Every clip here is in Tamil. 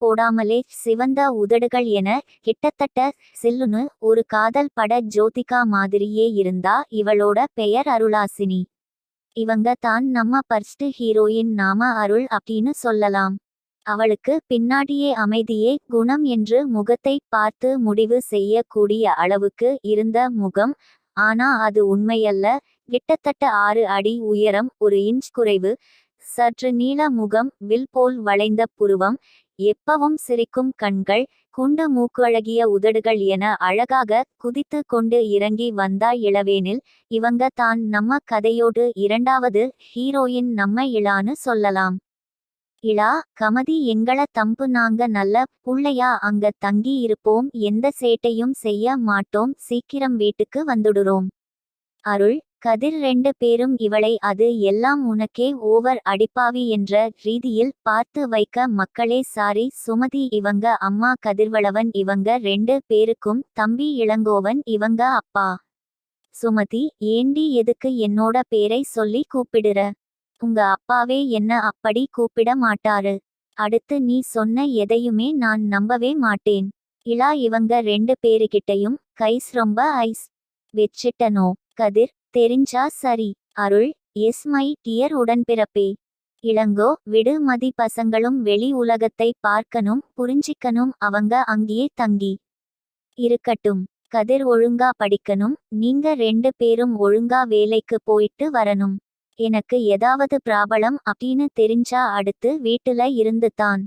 போடாமலே சிவந்த உதடுகள் என கிட்டத்தட்ட சில்லுன்னு ஒரு காதல் பட ஜோதிகா மாதிரியே இருந்தா இவளோட பெயர் அருளாசினி. இவங்க தான் நம்ம ஃபர்ஸ்ட் ஹீரோயின். நாம அருள் அப்படின்னு சொல்லலாம். அவளுக்கு பின்னாடியே அமைதியே குணம் என்று முகத்தை பார்த்து முடிவு செய்யக்கூடிய அளவுக்கு இருந்த முகம். ஆனா அது உண்மையல்ல. கிட்டத்தட்ட 6 அடி உயரம், 1 இன்ச் குறைவு, சற்று நீள முகம், வில் போல் வளைந்த புருவம், எப்பவும் சிரிக்கும் கண்கள், குண்டு மூக்கழகிய உதடுகள் என அழகாக குதித்து கொண்டு இறங்கி வந்தாய் இளவேனில். இவங்க தான் நம்ம கதையோடு இரண்டாவது ஹீரோயின். நம்ம இளான்னு சொல்லலாம். இளா, கமதி எங்கள தம்பு. நாங்க நல்ல புள்ளையா அங்க தங்கி இருப்போம். எந்த சேட்டையும் செய்ய மாட்டோம். சீக்கிரம் வீட்டுக்கு வந்துடுறோம். அருள், கதிர் 2 பேரும் இவளை அது எல்லாம் உனக்கே ஓவர் அடிப்பாவி என்ற ரீதியில் பார்த்து வைக்க. மக்களே சாரி சுமதி, இவங்க அம்மா கதிர்வளவன். இவங்க 2 பேருக்கும் தம்பி இளங்கோவன். இவங்க அப்பா. சுமதி, ஏண்டி எதுக்கு என்னோட பேரை சொல்லி கூப்பிடுற? உங்க அப்பாவே என்ன அப்படி கூப்பிட மாட்டாரு. அடுத்து நீ சொன்ன எதையுமே நான் நம்பவே மாட்டேன். இளா, இவங்க 2 பேருகிட்டையும் கைஸ் ரொம்ப ஐஸ் வெச்சிட்டனோ. கதிர், தெரிஞ்சா சரி. அருள், எஸ் மை டியர் உடன்பிறப்பே. இளங்கோ, விடு மதி, பசங்களும் வெளி உலகத்தை பார்க்கணும், புரிஞ்சிக்கணும். அவங்க அங்கேயே தங்கி இருக்கட்டும். கதிர் ஒழுங்கா படிக்கணும். நீங்க 2 பேரும் ஒழுங்கா வேலைக்கு போயிட்டு வரணும். எனக்கு ஏதாவது ப்ராப்ளம் அப்படின்னு தெரிஞ்சா அடுத்து வீட்டுல இருந்து தான்.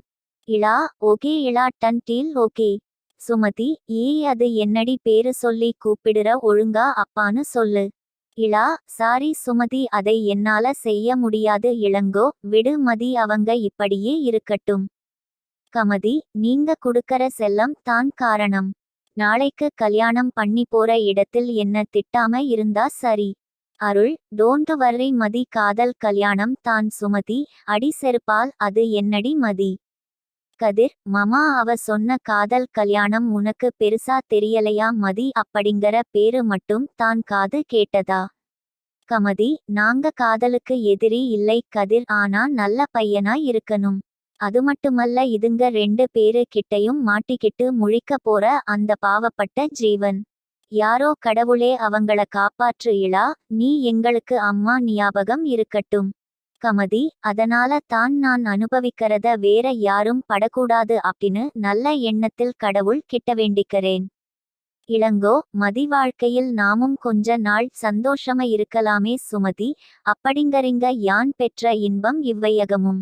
Ila, okay Ila, ton deal okay. Sumathi, அது என்னடி பேரு சொல்லி கூப்பிடுற? ஒழுங்கா அப்பான்னு சொல்லு. இளா, சாரி சுமதி, அதை என்னால செய்ய முடியாது. இளங்கோ, விடு மதி, அவங்க இப்படியே இருக்கட்டும். கமதி, நீங்க குடுக்கற செல்லம் தான் காரணம். நாளைக்கு கல்யாணம் பண்ணி போற இடத்தில் என்ன திட்டாம இருந்தா சரி. அருள், டோன்ட் வர்ரி மதி, காதல் கல்யாணம் தான். சுமதி, அடி செருப்பால், அது என்னடி மதி? கதிர், மாமா, அவ சொன்ன காதல் கல்யாணம் உனக்கு பெருசா தெரியலையா மதி? அப்படிங்கிற பேரு மட்டும் தான் காது கேட்டதா? கமதி, நாங்க காதலுக்கு எதிரி இல்லை கதிர், ஆனா நல்ல பையனா இருக்கணும். அது மட்டுமல்ல, இதுங்க 2 பேரு கிட்டையும் மாட்டிக்கிட்டு முழிக்க போற அந்த பாவப்பட்ட ஜீவன் யாரோ. கடவுளே, அவங்கள காப்பாற்று. இளா, நீ எங்களுக்கு அம்மா ஞாபகம் இருக்கட்டும். கமதி, அதனால தான் நான் அனுபவிக்கிறத வேற யாரும் படக்கூடாது அப்படின்னு நல்ல எண்ணத்தில் கடவுள் கிட்ட வேண்டிக்கிறேன். இளங்கோ, மதி, வாழ்க்கையில் நாமும் கொஞ்ச நாள் சந்தோஷமா இருக்கலாமே. சுமதி, அப்படிங்கறிங்க யான் பெற்ற இன்பம் இவ்வையகமும்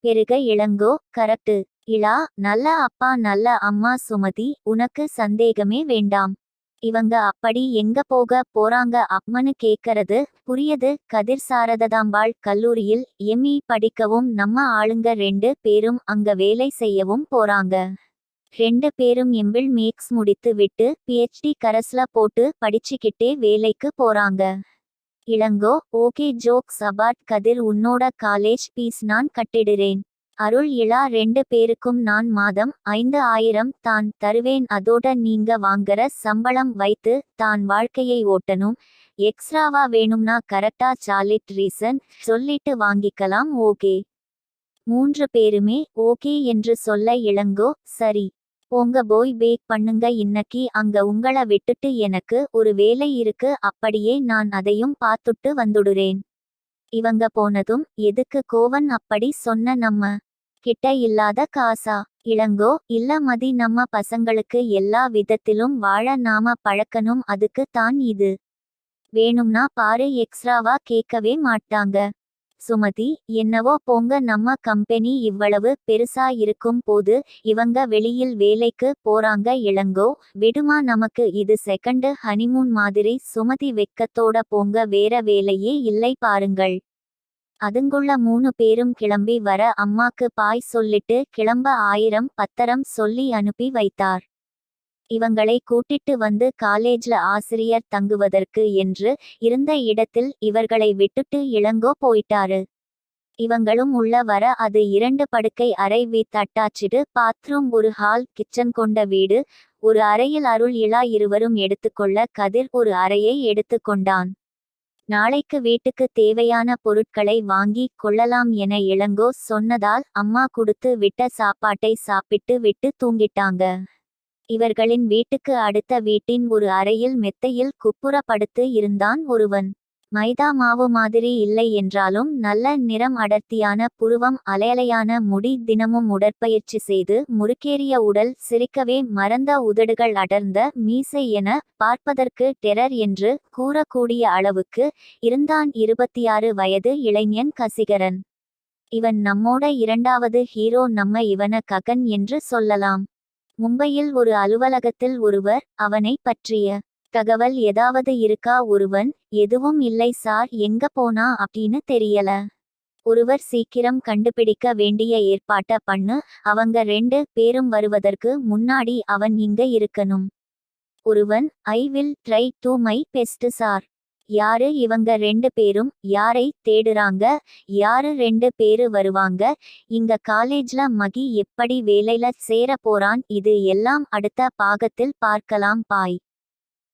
பெருக. இளங்கோ, கரெக்டு. இளா, நல்ல அப்பா நல்ல அம்மா. சுமதி, உனக்கு சந்தேகமே வேண்டாம். இவங்க அப்படி எங்க போக போறாங்க அப்மனு கேக்கறது புரியது. கதிர் சாரதாம்பாள் கல்லூரியில் எம்இ படிக்கவும், நம்ம ஆளுங்க 2 பேரும் அங்க வேலை செய்யவும் போறாங்க. 2 பேரும் எம்பிள் மேக்ஸ் முடித்து விட்டு பிஹெச்டி கரஸ்ல போட்டு படிச்சுக்கிட்டே வேலைக்கு போறாங்க. Ilango, okay jokes apart. Kathir, உன்னோட காலேஜ் பீஸ் நான் கட்டிடுறேன். அருள், இளா, 2 பேருக்கும் நான் மாதம் 5000 தான் தருவேன். அதோட நீங்க வாங்கற சம்பளம் வைத்து தான் வாழ்க்கையை ஓட்டணும். எக்ஸ்ட்ராவா வேணும்னா கரெக்டா சாலிட் ரீசன் சொல்லிட்டு வாங்கிக்கலாம். ஓகே. 3 பேருமே ஓகே என்று சொல்ல இளங்கோ, சரி போங்க, போய் பேக் பண்ணுங்க. இன்னைக்கு அங்க உங்கள விட்டுட்டு எனக்கு ஒரு வேலை இருக்கு. அப்படியே நான் அதையும் பார்த்துட்டு வந்துடுறேன். இவங்க போனதும், எதுக்கு கோவன் அப்படி சொன்ன? நம்ம கிட்ட இல்லாத காசா? இளங்கோ, இல்ல மதி, நம்ம பசங்களுக்கு எல்லா விதத்திலும் வாழ நாம பழக்கணும். அதுக்கு தான் இது. வேணும்னா பாரு, எக்ஸ்ட்ராவா கேட்கவே மாட்டாங்க. சுமதி, என்னவோ போங்க. நம்ம கம்பெனி இவ்வளவு பெருசா இருக்கும் போது இவங்க வெளியில் வேலைக்கு போறாங்க. இளங்கோ, விடுமா, நமக்கு இது செகண்ட் ஹனிமூன் மாதிரி. சுமதி, வெக்கத்தோட போங்க, வேற வேலையே இல்லை பாருங்கள். அதுங்குள்ள 3 பேரும் கிளம்பி வர அம்மாக்கு பாய் சொல்லிட்டு கிளம்ப 1000 பத்திரம் சொல்லி அனுப்பி வைத்தார். இவங்களை கூட்டிட்டு வந்து காலேஜ்ல ஆசிரியர் தங்குவதற்கு என்று இருந்த இடத்தில் இவர்களை விட்டுட்டு இளங்கோ போயிட்டாரு. இவங்களும் உள்ள வர அது 2 படுக்கை அறை வித் அட்டாச்சிடு பாத்ரூம், ஒரு ஹால், கிச்சன் கொண்ட வீடு. ஒரு அறையில் அருள், இளா இருவரும் எடுத்துக்கொள்ள கதிர் ஒரு அறையை எடுத்துக்கொண்டான். நாளைக்கு வீட்டுக்கு தேவையான பொருட்களை வாங்கி கொள்ளலாம் என இளங்கோ சொன்னதால் அம்மா கொடுத்து விட்ட சாப்பாட்டை சாப்பிட்டு விட்டு தூங்கிட்டாங்க. இவர்களின் வீட்டுக்கு அடுத்த வீட்டின் ஒரு அறையில் மெத்தையில் குப்புற படுத்து இருந்தான் ஒருவன். மைதா மாவு மாதிரி இல்லை என்றாலும் நல்ல நிறம், அடர்த்தியான புருவம், அலையலையான முடி, தினமும் உடற்பயிற்சி செய்து முறுக்கேறிய உடல், சிரிக்கவே மறந்த உதடுகள், அடர்ந்த மீசை என பார்ப்பதற்கு டெரர் என்று கூறக்கூடிய அளவுக்கு இருந்தான் 26 வயது இளைஞன் கசிகரன். இவன் நம்மோட இரண்டாவது ஹீரோ. நம்ம இவன ககன் என்று சொல்லலாம். மும்பையில் ஒரு அலுவலகத்தில் ஒருவர். அவனை பற்றிய தகவல் ஏதாவது இருக்கா? ஒருவன், எதுவும் இல்லை சார், எங்க போனா அப்படின்னு தெரியல. ஒருவர், சீக்கிரம் கண்டுபிடிக்க வேண்டிய ஏற்பாட்ட பண்ணு, அவங்க 2 பேரும் வருவதற்கு முன்னாடி அவன் இங்க இருக்கணும். ஒருவன், I will try to my best sir. யாரு இவங்க 2 பேரும்? யாரை தேடுறாங்க? யாரு 2 பேரு வருவாங்க? இங்க காலேஜ்ல மகி எப்படி வேலைல சேர போறான்? இது எல்லாம் அடுத்த பாகத்தில் பார்க்கலாம். பாய்.